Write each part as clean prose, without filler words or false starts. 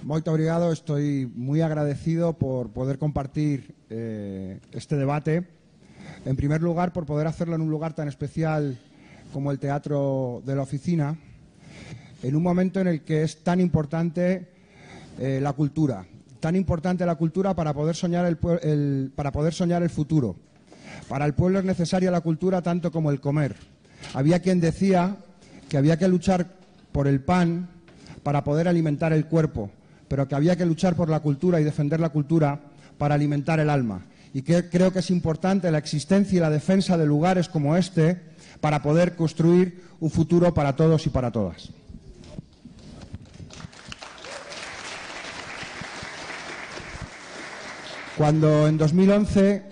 Muito obrigado, estoy muy agradecido por poder compartir este debate. En primer lugar, por poder hacerlo en un lugar tan especial como el Teatro de la Oficina, en un momento en el que es tan importante la cultura, para poder soñar el futuro. Para el pueblo es necesaria la cultura tanto como el comer. Había quien decía que había que luchar por el pan para poder alimentar el cuerpo, pero que había que luchar por la cultura y defender la cultura para alimentar el alma. Y que creo que es importante la existencia y la defensa de lugares como este para poder construir un futuro para todos y para todas. Cuando en 2011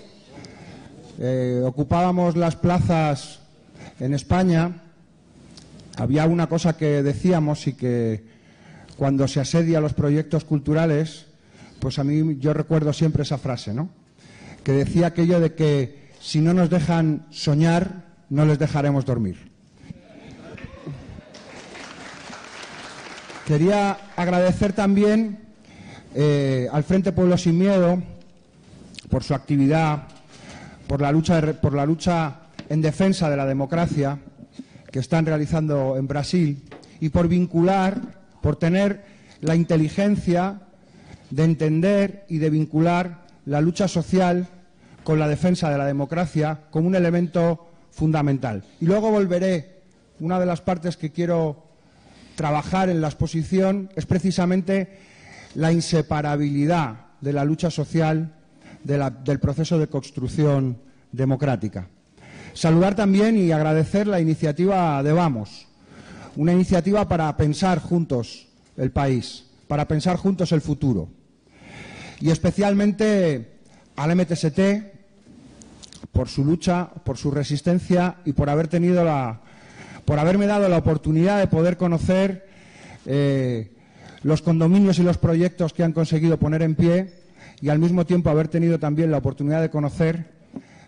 ocupábamos las plazas en España, había una cosa que decíamos y que cuando se asedia los proyectos culturales, pues a mí yo recuerdo siempre esa frase, ¿no? Que decía aquello de que si no nos dejan soñar, no les dejaremos dormir. Quería agradecer también al Frente Pueblo Sin Miedo por su actividad, por la lucha en defensa de la democracia que están realizando en Brasil y por tener la inteligencia de entender y de vincular la lucha social con la defensa de la democracia como un elemento fundamental. Y luego volveré. Una de las partes que quiero trabajar en la exposición es precisamente la inseparabilidad de la lucha social del proceso de construcción democrática. Saludar también y agradecer la iniciativa de Vamos, una iniciativa para pensar juntos el país, para pensar juntos el futuro. Y especialmente al MTST por su lucha, por su resistencia y por haberme dado la oportunidad de poder conocer los condominios y los proyectos que han conseguido poner en pie y al mismo tiempo haber tenido también la oportunidad de conocer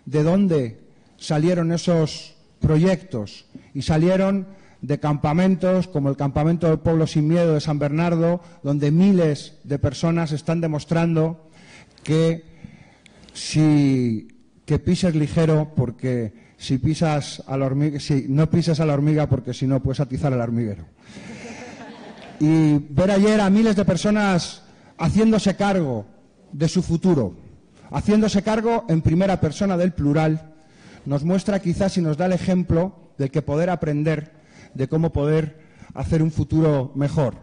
de dónde salieron esos proyectos y salieron de campamentos como el Campamento del Pueblo Sin Miedo de San Bernardo, donde miles de personas están demostrando que pises ligero, porque si no pisas a la hormiga, porque si no puedes atizar al hormiguero. Y ver ayer a miles de personas haciéndose cargo de su futuro, haciéndose cargo en primera persona del plural, nos muestra quizás y nos da el ejemplo del que poder aprender de cómo poder hacer un futuro mejor.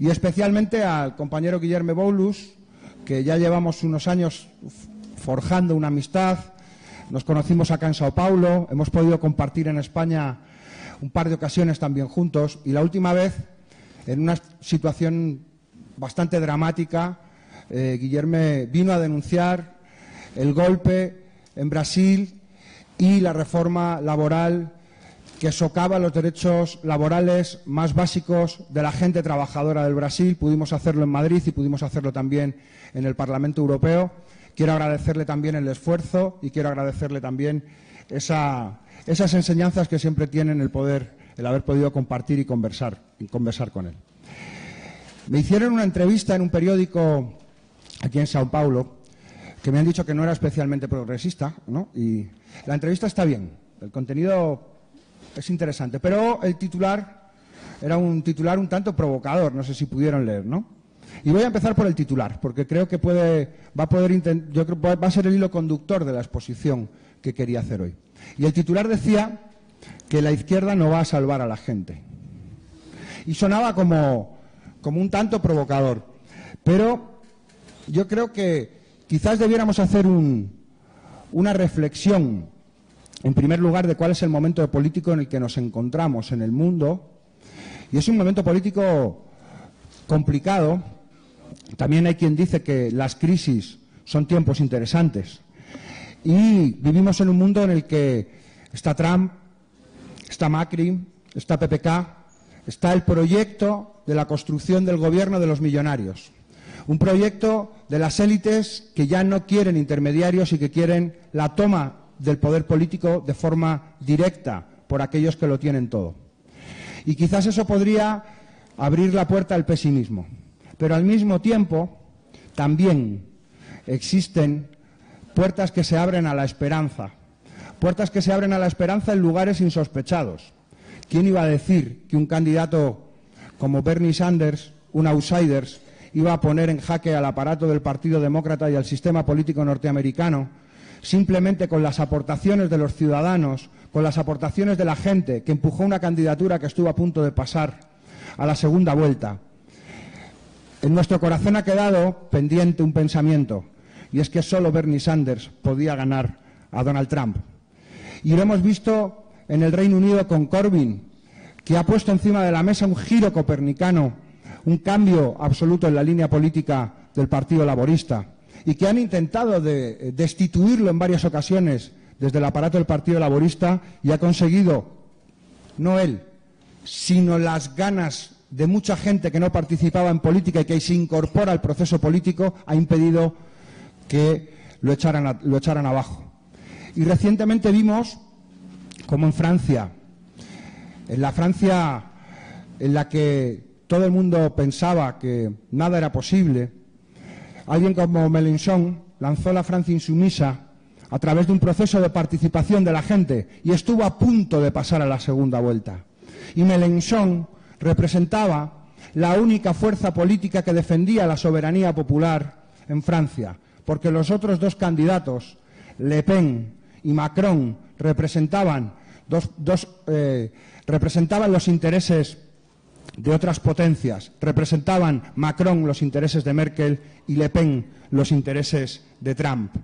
Y especialmente al compañero Guillerme Boulos, que ya llevamos unos años forjando una amistad, nos conocimos acá en Sao Paulo, hemos podido compartir en España un par de ocasiones también juntos, y la última vez, en una situación bastante dramática, Guillerme vino a denunciar el golpe en Brasil y la reforma laboral que socava los derechos laborales más básicos de la gente trabajadora del Brasil. Pudimos hacerlo en Madrid y pudimos hacerlo también en el Parlamento Europeo. Quiero agradecerle también el esfuerzo y quiero agradecerle también esas enseñanzas que siempre tienen el haber podido compartir y conversar con él. Me hicieron una entrevista en un periódico aquí en Sao Paulo que me han dicho que no era especialmente progresista, ¿no? Y la entrevista está bien, el contenido es interesante, pero el titular era un titular un tanto provocador, no sé si pudieron leer, ¿no? Y voy a empezar por el titular, porque creo que va a ser el hilo conductor de la exposición que quería hacer hoy. Y el titular decía que la izquierda no va a salvar a la gente. Y sonaba como un tanto provocador, pero yo creo que quizás debiéramos hacer una reflexión, en primer lugar, de cuál es el momento político en el que nos encontramos en el mundo. Y es un momento político complicado. También hay quien dice que las crisis son tiempos interesantes. Y vivimos en un mundo en el que está Trump, está Macri, está PPK, está el proyecto de la construcción del gobierno de los millonarios. Un proyecto de las élites que ya no quieren intermediarios y que quieren la toma del poder político de forma directa por aquellos que lo tienen todo. Y quizás eso podría abrir la puerta al pesimismo. Pero al mismo tiempo también existen puertas que se abren a la esperanza. Puertas que se abren a la esperanza en lugares insospechados. ¿Quién iba a decir que un candidato como Bernie Sanders, un outsider, iba a poner en jaque al aparato del Partido Demócrata y al sistema político norteamericano simplemente con las aportaciones de los ciudadanos, con las aportaciones de la gente que empujó una candidatura que estuvo a punto de pasar a la segunda vuelta? En nuestro corazón ha quedado pendiente un pensamiento, y es que solo Bernie Sanders podía ganar a Donald Trump. Y lo hemos visto en el Reino Unido con Corbyn, que ha puesto encima de la mesa un giro copernicano, un cambio absoluto en la línea política del Partido Laborista, y que han intentado destituirlo en varias ocasiones desde el aparato del Partido Laborista, y ha conseguido, no él, sino las ganas de mucha gente que no participaba en política y que se incorpora al proceso político, ha impedido que lo echaran abajo. Y recientemente vimos como en Francia, en la Francia en la que todo el mundo pensaba que nada era posible, alguien como Mélenchon lanzó la Francia insumisa a través de un proceso de participación de la gente y estuvo a punto de pasar a la segunda vuelta. Y Mélenchon representaba la única fuerza política que defendía la soberanía popular en Francia, porque los otros dos candidatos, Le Pen y Macron, representaban los intereses de otras potencias. Representaban Macron los intereses de Merkel y Le Pen los intereses de Trump.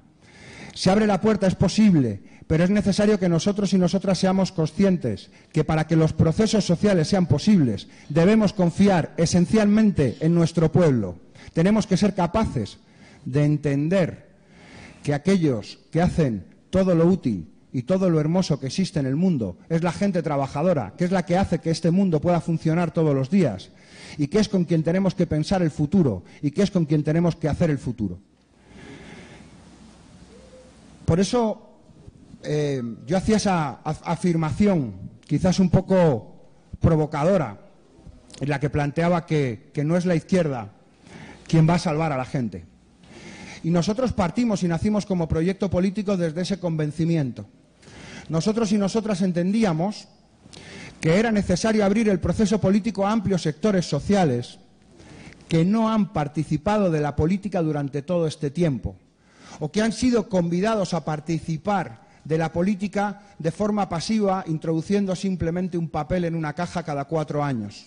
Se abre la puerta, es posible, pero es necesario que nosotros y nosotras seamos conscientes que para que los procesos sociales sean posibles debemos confiar esencialmente en nuestro pueblo. Tenemos que ser capaces de entender que aquellos que hacen todo lo útil y todo lo hermoso que existe en el mundo es la gente trabajadora, que es la que hace que este mundo pueda funcionar todos los días, y que es con quien tenemos que pensar el futuro y que es con quien tenemos que hacer el futuro. Por eso yo hacía esa afirmación, quizás un poco provocadora, en la que planteaba que no es la izquierda quien va a salvar a la gente. Y nosotros partimos y nacimos como proyecto político desde ese convencimiento. Nosotros y nosotras entendíamos que era necesario abrir el proceso político a amplios sectores sociales que no han participado de la política durante todo este tiempo, o que han sido convidados a participar de la política de forma pasiva, introduciendo simplemente un papel en una caja cada 4 años.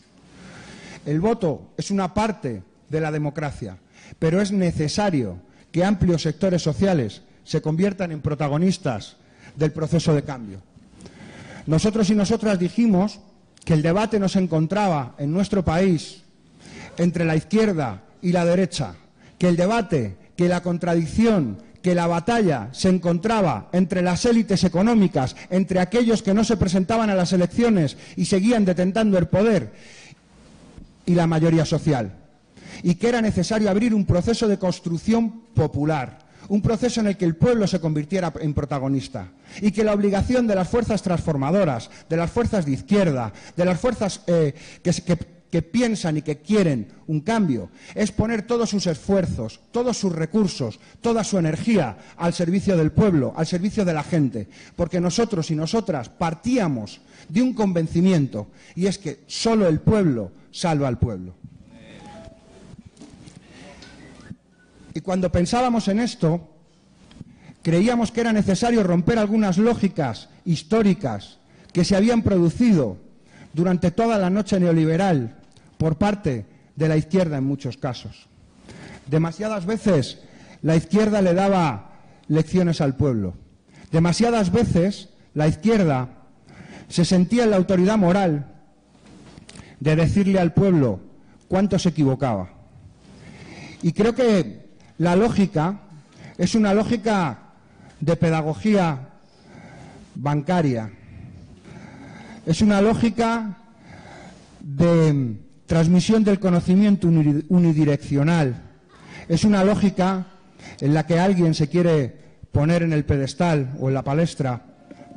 El voto es una parte de la democracia, pero es necesario que amplios sectores sociales se conviertan en protagonistas del proceso de cambio. Nosotros y nosotras dijimos que el debate no se encontraba en nuestro país entre la izquierda y la derecha, que el debate, que la contradicción, que la batalla se encontraba entre las élites económicas, entre aquellos que no se presentaban a las elecciones y seguían detentando el poder, y la mayoría social, y que era necesario abrir un proceso de construcción popular, un proceso en el que el pueblo se convirtiera en protagonista, y que la obligación de las fuerzas transformadoras, de las fuerzas de izquierda, de las fuerzas que piensan y que quieren un cambio, es poner todos sus esfuerzos, todos sus recursos, toda su energía al servicio del pueblo, al servicio de la gente, porque nosotros y nosotras partíamos de un convencimiento, y es que solo el pueblo salva al pueblo. Y cuando pensábamos en esto, creíamos que era necesario romper algunas lógicas históricas que se habían producido durante toda la noche neoliberal por parte de la izquierda en muchos casos. Demasiadas veces la izquierda le daba lecciones al pueblo. Demasiadas veces la izquierda se sentía en la autoridad moral de decirle al pueblo cuánto se equivocaba. Y creo que la lógica es una lógica de pedagogía bancaria. Es una lógica de transmisión del conocimiento unidireccional. Es una lógica en la que alguien se quiere poner en el pedestal o en la palestra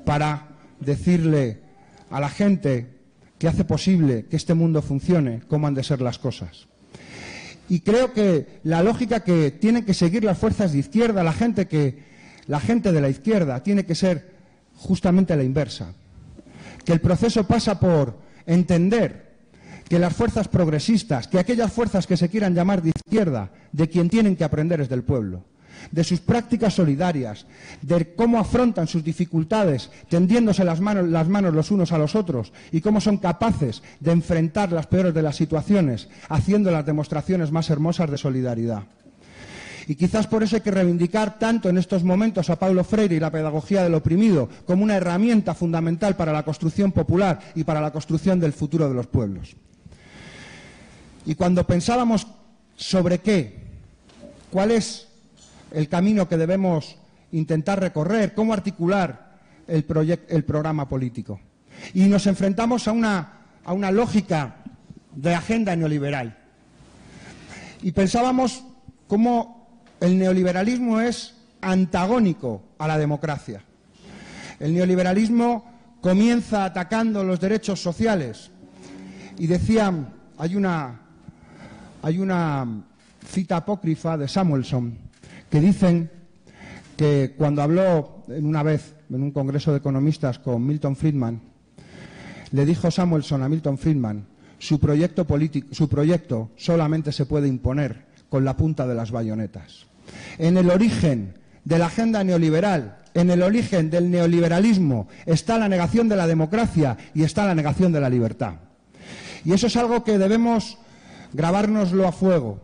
para decirle a la gente que hace posible que este mundo funcione, cómo han de ser las cosas. Y creo que la lógica que tienen que seguir las fuerzas de izquierda, la gente de la izquierda, tiene que ser justamente la inversa. Que el proceso pasa por entender que las fuerzas progresistas, que aquellas fuerzas que se quieran llamar de izquierda, de quien tienen que aprender es del pueblo, de sus prácticas solidarias, de cómo afrontan sus dificultades tendiéndose las manos los unos a los otros y cómo son capaces de enfrentar las peores de las situaciones haciendo las demostraciones más hermosas de solidaridad. Y quizás por eso hay que reivindicar tanto en estos momentos a Paulo Freire y la pedagogía del oprimido como una herramienta fundamental para la construcción popular y para la construcción del futuro de los pueblos. Y cuando pensábamos sobre cuál es el camino que debemos intentar recorrer, cómo articular el programa político. Y nos enfrentamos a una lógica de agenda neoliberal. Y pensábamos cómo el neoliberalismo es antagónico a la democracia. El neoliberalismo comienza atacando los derechos sociales. Y decían, hay una cita apócrifa de Samuelson, que dicen que cuando habló una vez en un congreso de economistas con Milton Friedman, le dijo Samuelson a Milton Friedman, su proyecto solamente se puede imponer con la punta de las bayonetas. En el origen de la agenda neoliberal, en el origen del neoliberalismo, está la negación de la democracia y está la negación de la libertad. Y eso es algo que debemos grabárnoslo a fuego.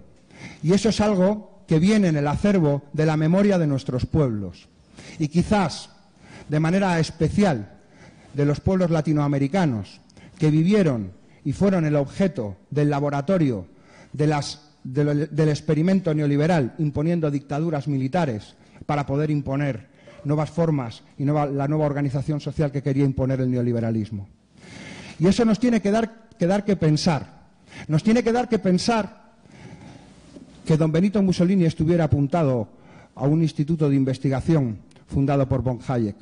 Y eso es algo que viene en el acervo de la memoria de nuestros pueblos. Y quizás, de manera especial, de los pueblos latinoamericanos que vivieron y fueron el objeto del laboratorio del experimento neoliberal, imponiendo dictaduras militares para poder imponer nuevas formas y la nueva organización social que quería imponer el neoliberalismo. Y eso nos tiene que dar que pensar. Nos tiene que dar que pensar que don Benito Mussolini estuviera apuntado a un instituto de investigación fundado por von Hayek.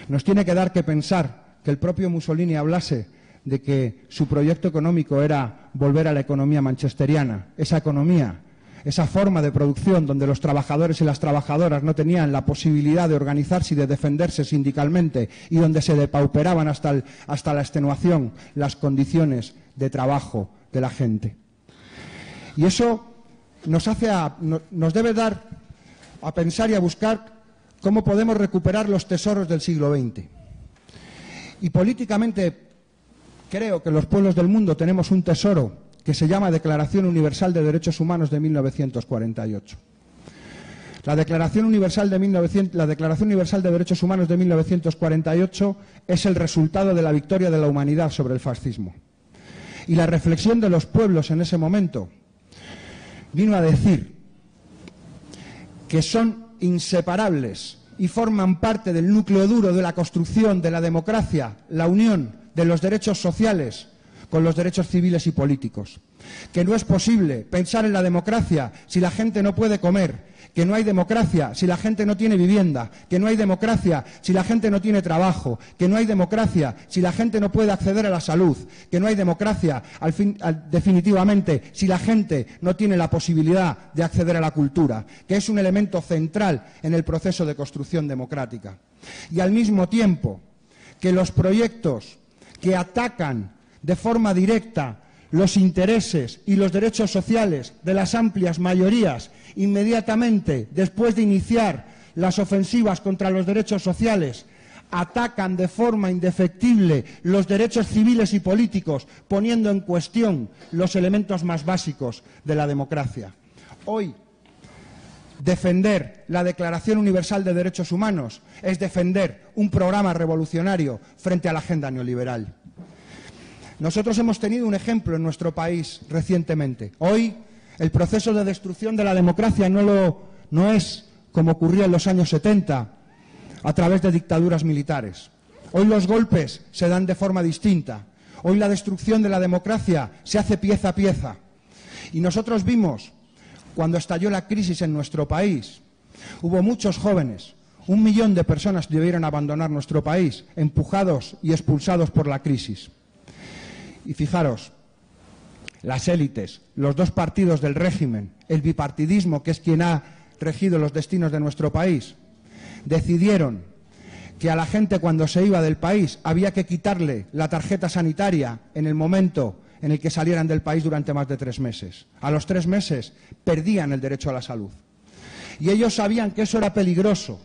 Nos tiene que dar que pensar que el propio Mussolini hablase de que su proyecto económico era volver a la economía manchesteriana, esa economía, esa forma de producción donde los trabajadores y las trabajadoras no tenían la posibilidad de organizarse y de defenderse sindicalmente y donde se depauperaban hasta la extenuación las condiciones de trabajo de la gente. Y eso nos debe dar a pensar y a buscar cómo podemos recuperar los tesoros del siglo XX. Y políticamente creo que los pueblos del mundo tenemos un tesoro que se llama Declaración Universal de Derechos Humanos de 1948. La Declaración Universal de Derechos Humanos de 1948 es el resultado de la victoria de la humanidad sobre el fascismo. Y la reflexión de los pueblos en ese momento vino a decir que son inseparables y forman parte del núcleo duro de la construcción de la democracia, la unión de los derechos sociales con los derechos civiles y políticos. Que no es posible pensar en la democracia si la gente no puede comer, que no hay democracia si la gente no tiene vivienda, que no hay democracia si la gente no tiene trabajo, que no hay democracia si la gente no puede acceder a la salud, que no hay democracia, definitivamente, si la gente no tiene la posibilidad de acceder a la cultura, que es un elemento central en el proceso de construcción democrática. Y al mismo tiempo que los proyectos que atacan de forma directa los intereses y los derechos sociales de las amplias mayorías inmediatamente después de iniciar las ofensivas contra los derechos sociales, atacan de forma indefectible los derechos civiles y políticos, poniendo en cuestión los elementos más básicos de la democracia. Hoy, defender la Declaración Universal de Derechos Humanos es defender un programa revolucionario frente a la agenda neoliberal. Nosotros hemos tenido un ejemplo en nuestro país recientemente. Hoy el proceso de destrucción de la democracia no es como ocurría en los años 70 a través de dictaduras militares. Hoy los golpes se dan de forma distinta. Hoy la destrucción de la democracia se hace pieza a pieza. Y nosotros vimos, cuando estalló la crisis en nuestro país, hubo muchos jóvenes, 1 millón de personas debieron abandonar nuestro país, empujados y expulsados por la crisis. Y fijaros, las élites, los dos partidos del régimen, el bipartidismo, que es quien ha regido los destinos de nuestro país, decidieron que a la gente cuando se iba del país había que quitarle la tarjeta sanitaria en el momento en el que salieran del país durante más de 3 meses. A los 3 meses perdían el derecho a la salud. Y ellos sabían que eso era peligroso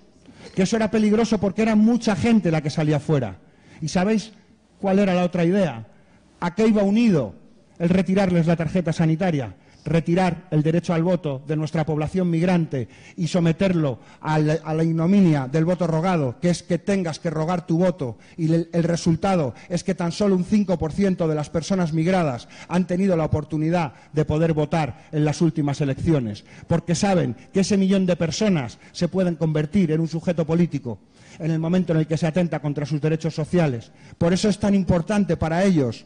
porque era mucha gente la que salía fuera. ¿Y sabéis cuál era la otra idea? ¿A qué iba unido el retirarles la tarjeta sanitaria? Retirar el derecho al voto de nuestra población migrante y someterlo a la ignominia del voto rogado, que es que tengas que rogar tu voto, y el resultado es que tan solo un 5% de las personas migradas han tenido la oportunidad de poder votar en las últimas elecciones, porque saben que ese millón de personas se pueden convertir en un sujeto político en el momento en el que se atenta contra sus derechos sociales. Por eso es tan importante para ellos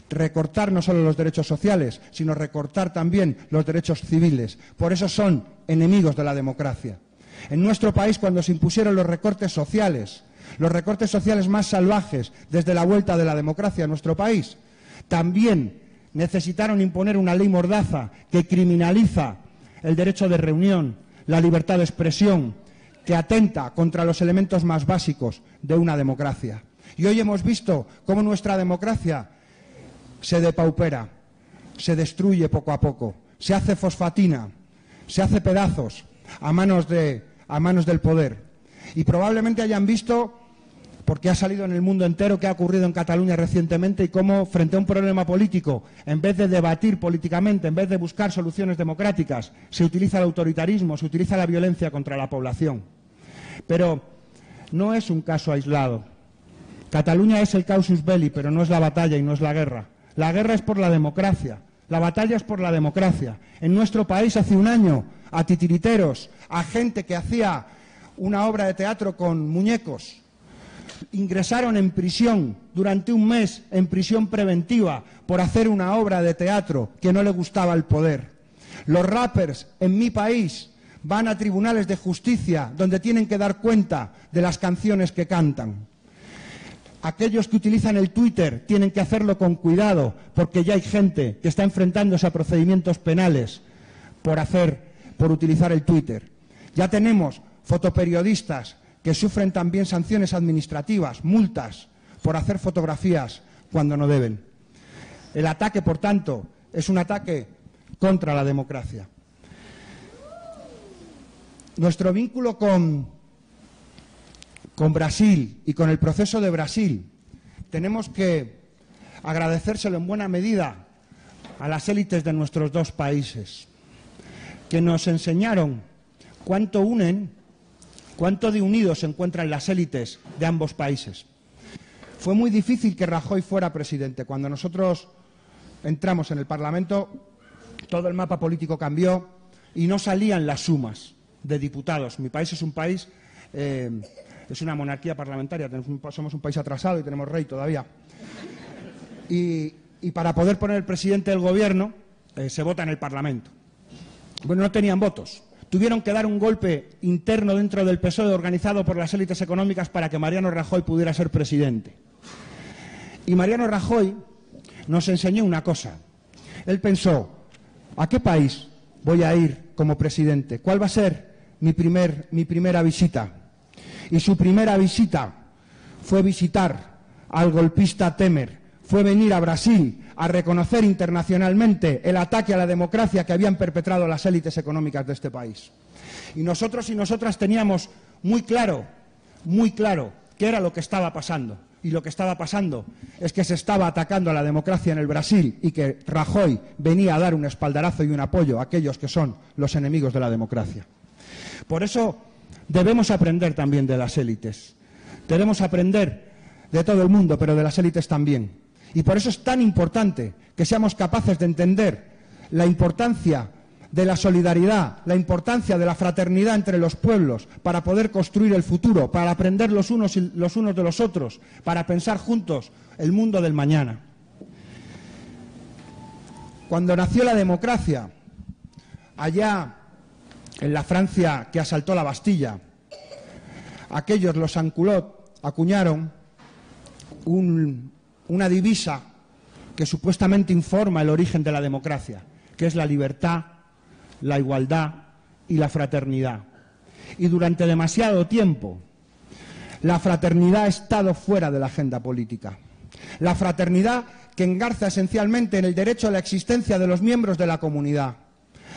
recortar no solo los derechos sociales, sino recortar también los derechos civiles. Por eso son enemigos de la democracia. En nuestro país, cuando se impusieron los recortes sociales más salvajes desde la vuelta de la democracia a nuestro país, también necesitaron imponer una ley mordaza que criminaliza el derecho de reunión, la libertad de expresión, que atenta contra los elementos más básicos de una democracia. Y hoy hemos visto cómo nuestra democracia se depaupera, se destruye poco a poco, se hace fosfatina, se hace pedazos a manos del poder. Y probablemente hayan visto, porque ha salido en el mundo entero, qué ha ocurrido en Cataluña recientemente y cómo, frente a un problema político, en vez de debatir políticamente, en vez de buscar soluciones democráticas, se utiliza el autoritarismo, se utiliza la violencia contra la población. Pero no es un caso aislado. Cataluña es el casus belli, pero no es la batalla y no es la guerra. La guerra es por la democracia, la batalla es por la democracia. En nuestro país hace un año, a titiriteros, a gente que hacía una obra de teatro con muñecos, ingresaron en prisión durante un mes, en prisión preventiva, por hacer una obra de teatro que no le gustaba al poder. Los rappers en mi país van a tribunales de justicia donde tienen que dar cuenta de las canciones que cantan. Aquellos que utilizan el Twitter tienen que hacerlo con cuidado, porque ya hay gente que está enfrentándose a procedimientos penales por utilizar el Twitter. Ya tenemos fotoperiodistas que sufren también sanciones administrativas, multas, por hacer fotografías cuando no deben. El ataque, por tanto, es un ataque contra la democracia. Nuestro vínculo con Brasil y con el proceso de Brasil, tenemos que agradecérselo en buena medida a las élites de nuestros dos países, que nos enseñaron cuánto de unidos se encuentran las élites de ambos países. Fue muy difícil que Rajoy fuera presidente. Cuando nosotros entramos en el Parlamento, todo el mapa político cambió y no salían las sumas de diputados. Mi país es un país... es una monarquía parlamentaria, somos un país atrasado y tenemos rey todavía. Y para poder poner el presidente del gobierno se vota en el Parlamento. Bueno, no tenían votos. Tuvieron que dar un golpe interno dentro del PSOE organizado por las élites económicas para que Mariano Rajoy pudiera ser presidente. Y Mariano Rajoy nos enseñó una cosa. Él pensó, ¿a qué país voy a ir como presidente? ¿Cuál va a ser mi primera visita? Y su primera visita fue visitar al golpista Temer, fue venir a Brasil a reconocer internacionalmente el ataque a la democracia que habían perpetrado las élites económicas de este país. Y nosotros y nosotras teníamos muy claro qué era lo que estaba pasando. Y lo que estaba pasando es que se estaba atacando a la democracia en el Brasil y que Rajoy venía a dar un espaldarazo y un apoyo a aquellos que son los enemigos de la democracia. Por eso debemos aprender también de las élites. Debemos aprender de todo el mundo, pero de las élites también. Y por eso es tan importante que seamos capaces de entender la importancia de la solidaridad, la importancia de la fraternidad entre los pueblos para poder construir el futuro, para aprender los unos de los otros, para pensar juntos el mundo del mañana. Cuando nació la democracia, allá en la Francia que asaltó la Bastilla, aquellos, los sans-culottes, acuñaron una divisa que supuestamente informa el origen de la democracia, que es la libertad, la igualdad y la fraternidad. Y durante demasiado tiempo, la fraternidad ha estado fuera de la agenda política. La fraternidad que engarza esencialmente en el derecho a la existencia de los miembros de la comunidad.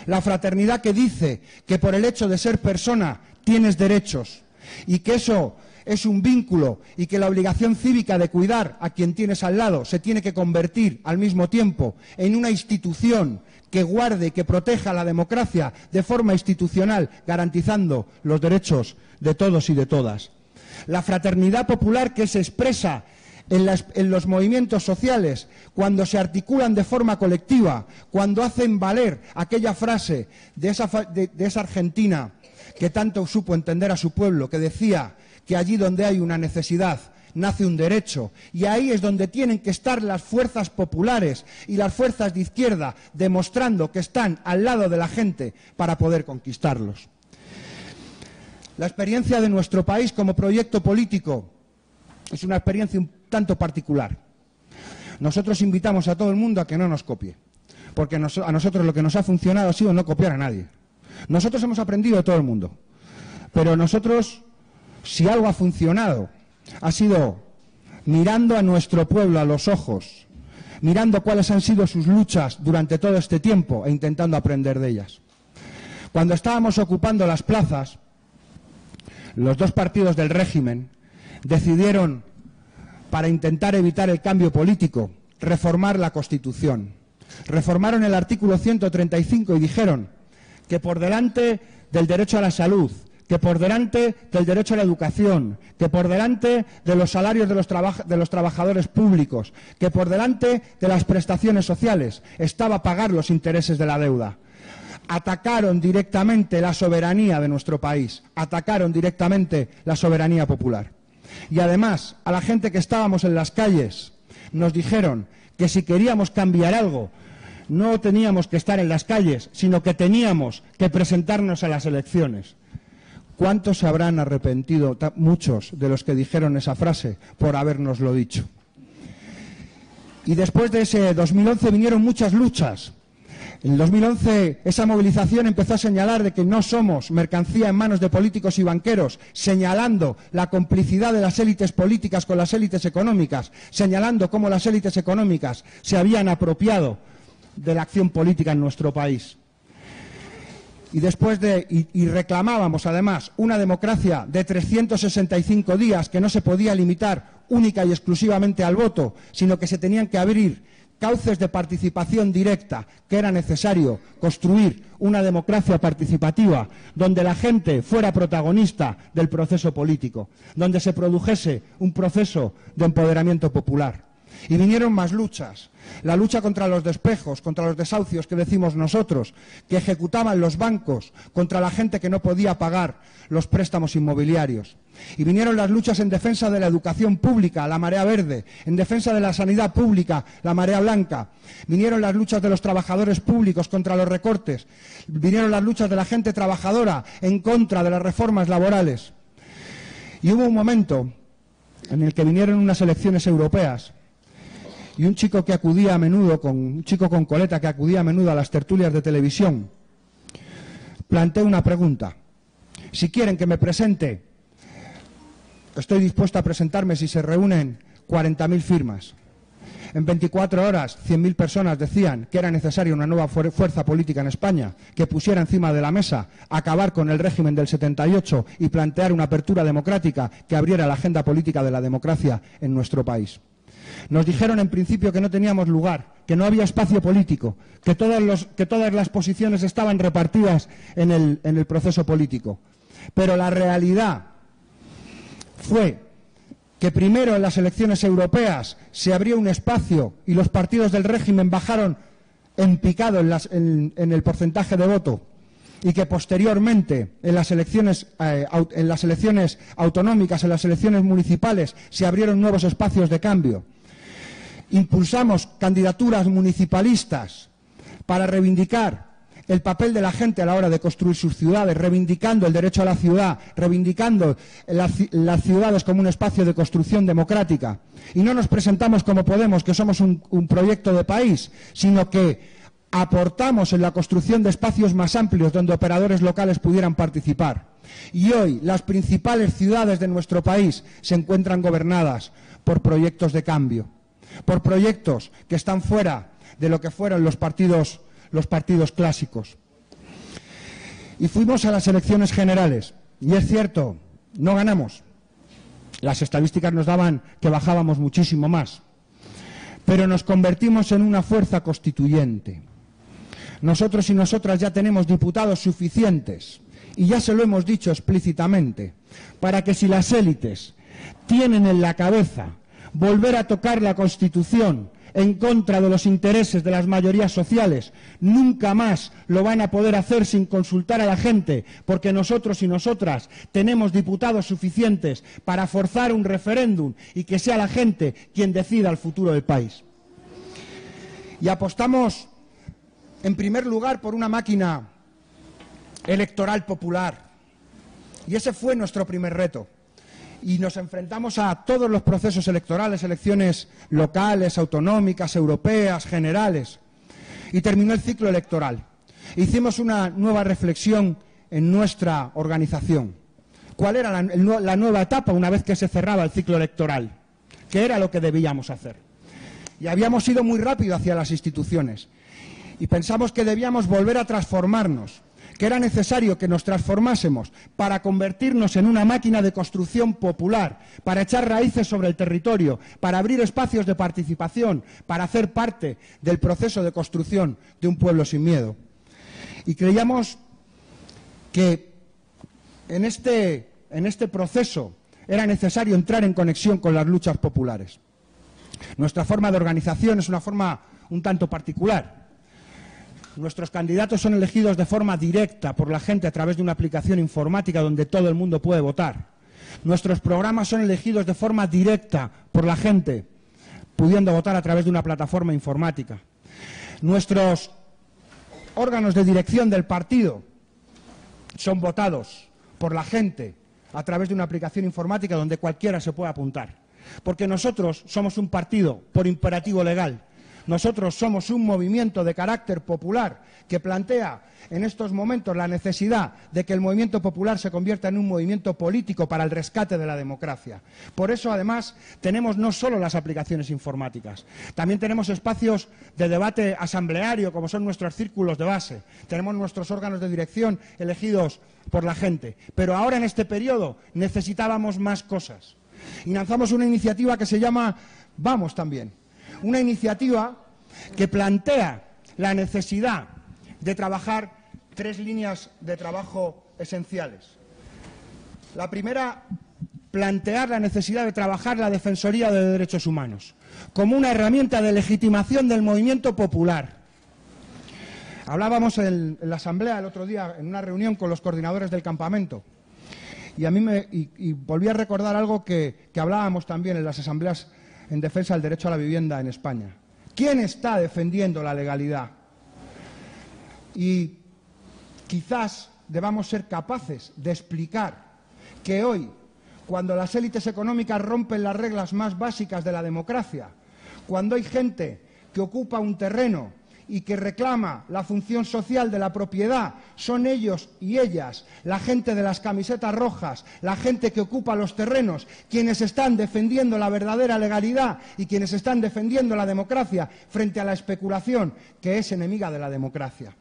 La fraternidad que dice que por el hecho de ser persona tienes derechos y que eso es un vínculo y que la obligación cívica de cuidar a quien tienes al lado se tiene que convertir al mismo tiempo en una institución que guarde y que proteja la democracia de forma institucional, garantizando los derechos de todos y de todas. La fraternidad popular que se expresa en los movimientos sociales, cuando se articulan de forma colectiva, cuando hacen valer aquella frase de esa argentina que tanto supo entender a su pueblo, que decía que allí donde hay una necesidad nace un derecho, y ahí es donde tienen que estar las fuerzas populares y las fuerzas de izquierda, demostrando que están al lado de la gente para poder conquistarlos. La experiencia de nuestro país como proyecto político es una experiencia un tanto particular. Nosotros invitamos a todo el mundo a que no nos copie, porque a nosotros lo que nos ha funcionado ha sido no copiar a nadie. Nosotros hemos aprendido de todo el mundo, pero nosotros, si algo ha funcionado, ha sido mirando a nuestro pueblo a los ojos, mirando cuáles han sido sus luchas durante todo este tiempo e intentando aprender de ellas. Cuando estábamos ocupando las plazas, los dos partidos del régimen decidieron, para intentar evitar el cambio político, reformar la Constitución. Reformaron el artículo 135 y dijeron que por delante del derecho a la salud, que por delante del derecho a la educación, que por delante de los salarios de los trabajadores públicos, que por delante de las prestaciones sociales, estaba pagar los intereses de la deuda. Atacaron directamente la soberanía de nuestro país, atacaron directamente la soberanía popular. Y además, a la gente que estábamos en las calles, nos dijeron que si queríamos cambiar algo, no teníamos que estar en las calles, sino que teníamos que presentarnos a las elecciones. ¿Cuántos se habrán arrepentido, muchos de los que dijeron esa frase, por habérnoslo dicho? Y después de ese 2011 vinieron muchas luchas. En el 2011 esa movilización empezó a señalar de que no somos mercancía en manos de políticos y banqueros, señalando la complicidad de las élites políticas con las élites económicas, señalando cómo las élites económicas se habían apropiado de la acción política en nuestro país. Y reclamábamos además una democracia de 365 días que no se podía limitar única y exclusivamente al voto, sino que se tenían que abrir cauces de participación directa, que era necesario construir una democracia participativa donde la gente fuera protagonista del proceso político, donde se produjese un proceso de empoderamiento popular. Y vinieron más luchas, la lucha contra los despejos, contra los desahucios que decimos nosotros, que ejecutaban los bancos, contra la gente que no podía pagar los préstamos inmobiliarios. Y vinieron las luchas en defensa de la educación pública, la marea verde, en defensa de la sanidad pública, la marea blanca. Vinieron las luchas de los trabajadores públicos contra los recortes. Vinieron las luchas de la gente trabajadora en contra de las reformas laborales. Y hubo un momento en el que vinieron unas elecciones europeas y un chico con coleta que acudía a menudo a las tertulias de televisión, planteó una pregunta. Si quieren que me presente, estoy dispuesto a presentarme si se reúnen 40.000 firmas. En 24 horas, 100.000 personas decían que era necesaria una nueva fuerza política en España, que pusiera encima de la mesa acabar con el régimen del 78 y plantear una apertura democrática que abriera la agenda política de la democracia en nuestro país. Nos dijeron en principio que no teníamos lugar, que no había espacio político, que todas las posiciones estaban repartidas en el proceso político. Pero la realidad fue que primero en las elecciones europeas se abrió un espacio y los partidos del régimen bajaron en picado en el porcentaje de voto, y que posteriormente en las elecciones autonómicas, en las elecciones municipales, se abrieron nuevos espacios de cambio. Impulsamos candidaturas municipalistas para reivindicar el papel de la gente a la hora de construir sus ciudades, reivindicando el derecho a la ciudad, reivindicando las ciudades como un espacio de construcción democrática. Y no nos presentamos como Podemos, que somos un proyecto de país, sino que aportamos en la construcción de espacios más amplios donde operadores locales pudieran participar. Y hoy las principales ciudades de nuestro país se encuentran gobernadas por proyectos de cambio, por proyectos que están fuera de lo que fueron los partidos clásicos. Y fuimos a las elecciones generales, y es cierto, no ganamos. Las estadísticas nos daban que bajábamos muchísimo más, pero nos convertimos en una fuerza constituyente. Nosotros y nosotras ya tenemos diputados suficientes, y ya se lo hemos dicho explícitamente, para que si las élites tienen en la cabeza volver a tocar la Constitución en contra de los intereses de las mayorías sociales, nunca más lo van a poder hacer sin consultar a la gente, porque nosotros y nosotras tenemos diputados suficientes para forzar un referéndum y que sea la gente quien decida el futuro del país. Y apostamos, en primer lugar, por una máquina electoral popular. Y ese fue nuestro primer reto. Y nos enfrentamos a todos los procesos electorales, elecciones locales, autonómicas, europeas, generales. Y terminó el ciclo electoral. Hicimos una nueva reflexión en nuestra organización. ¿Cuál era la nueva etapa una vez que se cerraba el ciclo electoral? ¿Qué era lo que debíamos hacer? Y habíamos ido muy rápido hacia las instituciones. Y pensamos que debíamos volver a transformarnos, que era necesario que nos transformásemos para convertirnos en una máquina de construcción popular, para echar raíces sobre el territorio, para abrir espacios de participación, para hacer parte del proceso de construcción de un pueblo sin miedo. Y creíamos que en este proceso era necesario entrar en conexión con las luchas populares. Nuestra forma de organización es una forma un tanto particular. Nuestros candidatos son elegidos de forma directa por la gente a través de una aplicación informática donde todo el mundo puede votar. Nuestros programas son elegidos de forma directa por la gente, pudiendo votar a través de una plataforma informática. Nuestros órganos de dirección del partido son votados por la gente a través de una aplicación informática donde cualquiera se puede apuntar. Porque nosotros somos un partido por imperativo legal. Nosotros somos un movimiento de carácter popular que plantea en estos momentos la necesidad de que el movimiento popular se convierta en un movimiento político para el rescate de la democracia. Por eso, además, tenemos no solo las aplicaciones informáticas, también tenemos espacios de debate asambleario, como son nuestros círculos de base, tenemos nuestros órganos de dirección elegidos por la gente. Pero ahora, en este periodo, necesitábamos más cosas. Y lanzamos una iniciativa que se llama Vamos También. Una iniciativa que plantea la necesidad de trabajar 3 líneas de trabajo esenciales. La primera, plantear la necesidad de trabajar la Defensoría de Derechos Humanos como una herramienta de legitimación del movimiento popular. Hablábamos en la Asamblea el otro día, en una reunión con los coordinadores del campamento, y a mí volví a recordar algo que hablábamos también en las asambleas en defensa del derecho a la vivienda en España. ¿Quién está defendiendo la legalidad? Y quizás debamos ser capaces de explicar que hoy, cuando las élites económicas rompen las reglas más básicas de la democracia, cuando hay gente que ocupa un terreno y que reclama la función social de la propiedad, son ellos y ellas, la gente de las camisetas rojas, la gente que ocupa los terrenos, quienes están defendiendo la verdadera legalidad y quienes están defendiendo la democracia frente a la especulación, que es enemiga de la democracia.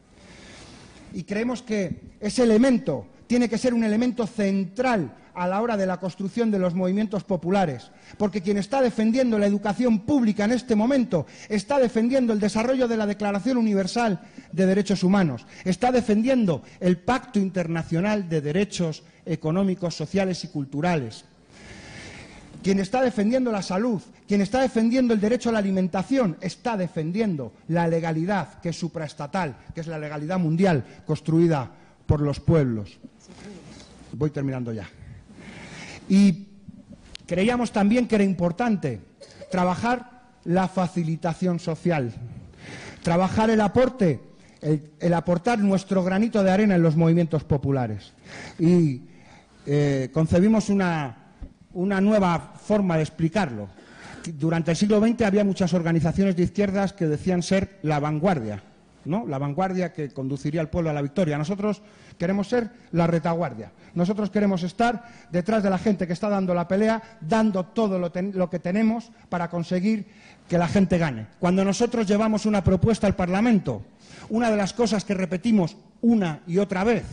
Y creemos que ese elemento tiene que ser un elemento central a la hora de la construcción de los movimientos populares, porque quien está defendiendo la educación pública en este momento está defendiendo el desarrollo de la Declaración Universal de Derechos Humanos, está defendiendo el Pacto Internacional de Derechos Económicos, Sociales y Culturales. Quien está defendiendo la salud, quien está defendiendo el derecho a la alimentación, está defendiendo la legalidad que es supraestatal, que es la legalidad mundial construida por los pueblos. Voy terminando ya. Y creíamos también que era importante trabajar la facilitación social, trabajar el aporte el aportar nuestro granito de arena en los movimientos populares. Y concebimos una nueva forma de explicarlo. Durante el siglo XX había muchas organizaciones de izquierdas que decían ser la vanguardia, ¿no? La vanguardia que conduciría al pueblo a la victoria. Nosotros queremos ser la retaguardia. Nosotros queremos estar detrás de la gente que está dando la pelea, dando todo lo que tenemos para conseguir que la gente gane. Cuando nosotros llevamos una propuesta al Parlamento, una de las cosas que repetimos una y otra vez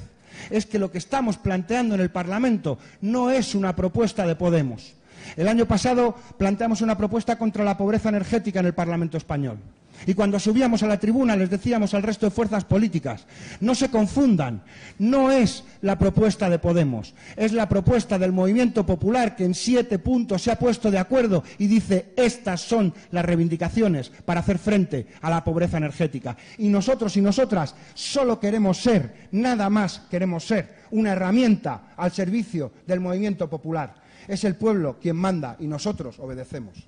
es que lo que estamos planteando en el Parlamento no es una propuesta de Podemos. El año pasado planteamos una propuesta contra la pobreza energética en el Parlamento español. Y cuando subíamos a la tribuna les decíamos al resto de fuerzas políticas, no se confundan, no es la propuesta de Podemos, es la propuesta del Movimiento Popular que en 7 puntos se ha puesto de acuerdo y dice estas son las reivindicaciones para hacer frente a la pobreza energética. Y nosotros y nosotras solo queremos ser, nada más queremos ser, una herramienta al servicio del Movimiento Popular. Es el pueblo quien manda y nosotros obedecemos.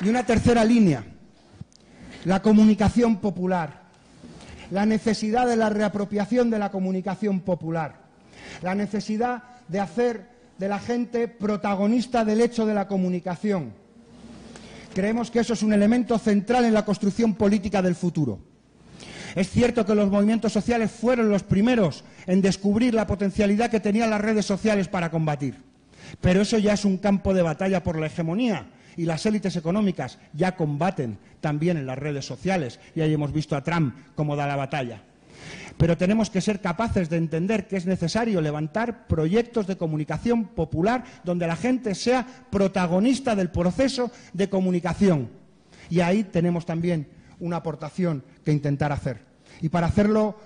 Y una tercera línea, la comunicación popular, la necesidad de la reapropiación de la comunicación popular, la necesidad de hacer de la gente protagonista del hecho de la comunicación. Creemos que eso es un elemento central en la construcción política del futuro. Es cierto que los movimientos sociales fueron los primeros en descubrir la potencialidad que tenían las redes sociales para combatir, pero eso ya es un campo de batalla por la hegemonía. Y las élites económicas ya combaten también en las redes sociales. Y ahí hemos visto a Trump cómo da la batalla. Pero tenemos que ser capaces de entender que es necesario levantar proyectos de comunicación popular donde la gente sea protagonista del proceso de comunicación. Y ahí tenemos también una aportación que intentar hacer. Y para hacerlo,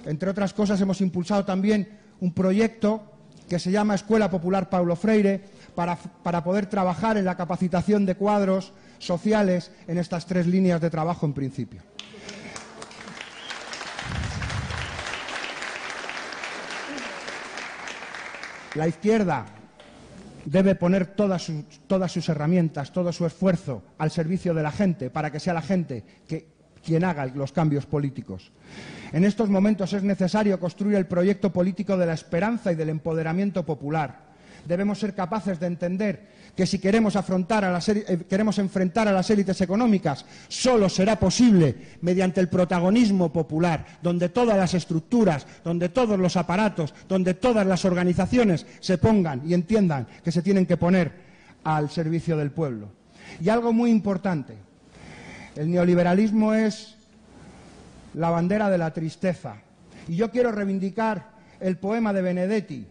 entre otras cosas, hemos impulsado también un proyecto que se llama Escuela Popular Paulo Freire, para poder trabajar en la capacitación de cuadros sociales en estas 3 líneas de trabajo en principio. La izquierda debe poner todas sus herramientas, todo su esfuerzo al servicio de la gente, para que sea la gente quien haga los cambios políticos. En estos momentos es necesario construir el proyecto político de la esperanza y del empoderamiento popular. Debemos ser capaces de entender que si queremos enfrentar a las élites económicas, solo será posible mediante el protagonismo popular, donde todas las estructuras, donde todos los aparatos, donde todas las organizaciones se pongan y entiendan que se tienen que poner al servicio del pueblo. Y algo muy importante, el neoliberalismo es la bandera de la tristeza. Y yo quiero reivindicar el poema de Benedetti.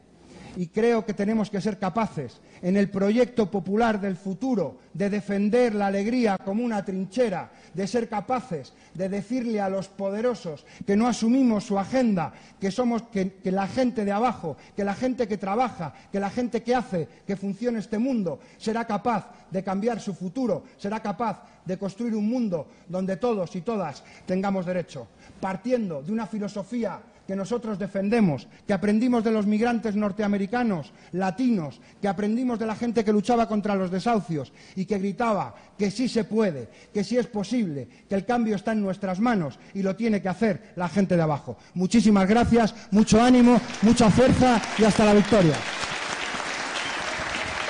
Y creo que tenemos que ser capaces, en el proyecto popular del futuro, de defender la alegría como una trinchera, de ser capaces de decirle a los poderosos que no asumimos su agenda, que la gente de abajo, que la gente que trabaja, que la gente que hace que funcione este mundo, será capaz de cambiar su futuro, será capaz de construir un mundo donde todos y todas tengamos derecho, partiendo de una filosofía que nosotros defendemos, que aprendimos de los migrantes norteamericanos, latinos, que aprendimos de la gente que luchaba contra los desahucios y que gritaba que sí se puede, que sí es posible, que el cambio está en nuestras manos y lo tiene que hacer la gente de abajo. Muchísimas gracias, mucho ánimo, mucha fuerza y hasta la victoria.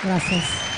Gracias.